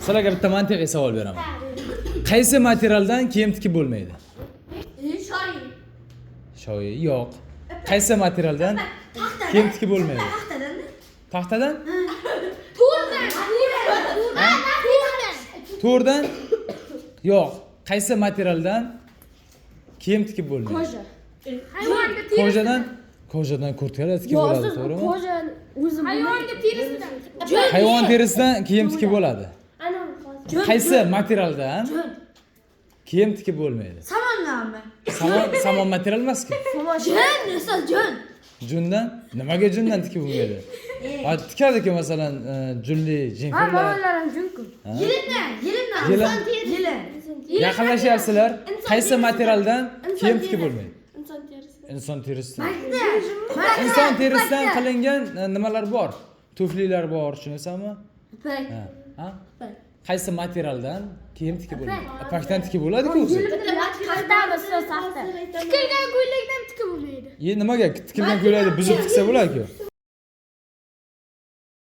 Sizlarga bitta mantiqiy savol beraman. Qaysi materialdan kiyim tikib bo'lmaydi? Shoyi. Shoyi yo'q. Qaysi materialdan kiyim tikib bo'lmaydi? Taxtadan. Taxtadan? To'rdan. To'rdan? Yo'q. Qaysi materialdan kiyim tikib bo'lmaydi? Koja. Hayvonda terisi. Kojadan? Kojadan kurtkalar tikib bo'ladi, to'g'rimi? Koja o'zi hayvonda terisidan. Hayvon terisidan kiyim tikib bo'ladi. Qaysi materialdan kiyim tikib bo'lmaydi? Samondanmi? Samon material emas-ku. Jun, esa jun. Jundan? Nimaga jundan tikib bo'lmaydi? Ha, tikadi-ku masalan, julli, jinfirlar. Ham junku. Yilindan. Yilin. Yilin. Yaqinlashyapsizlar. Qaysi materialdan kiyim tikib bo'lmaydi? Inson terisi. Inson terisidan. Inson terisidan qilingan nimalar bor? Tuflilar bor, tushunasanmi? Ipak. Ha? Qaysi materialdan kiyim tikib bo'lmaydi? Ipakdan tikib bo'ladi-ku o'zi. Tikilgan ko'ylakdan tikib bo'lmaydi. Nimaga tikilgan ko'ylakni buzib tiksa bo'ladi-ku?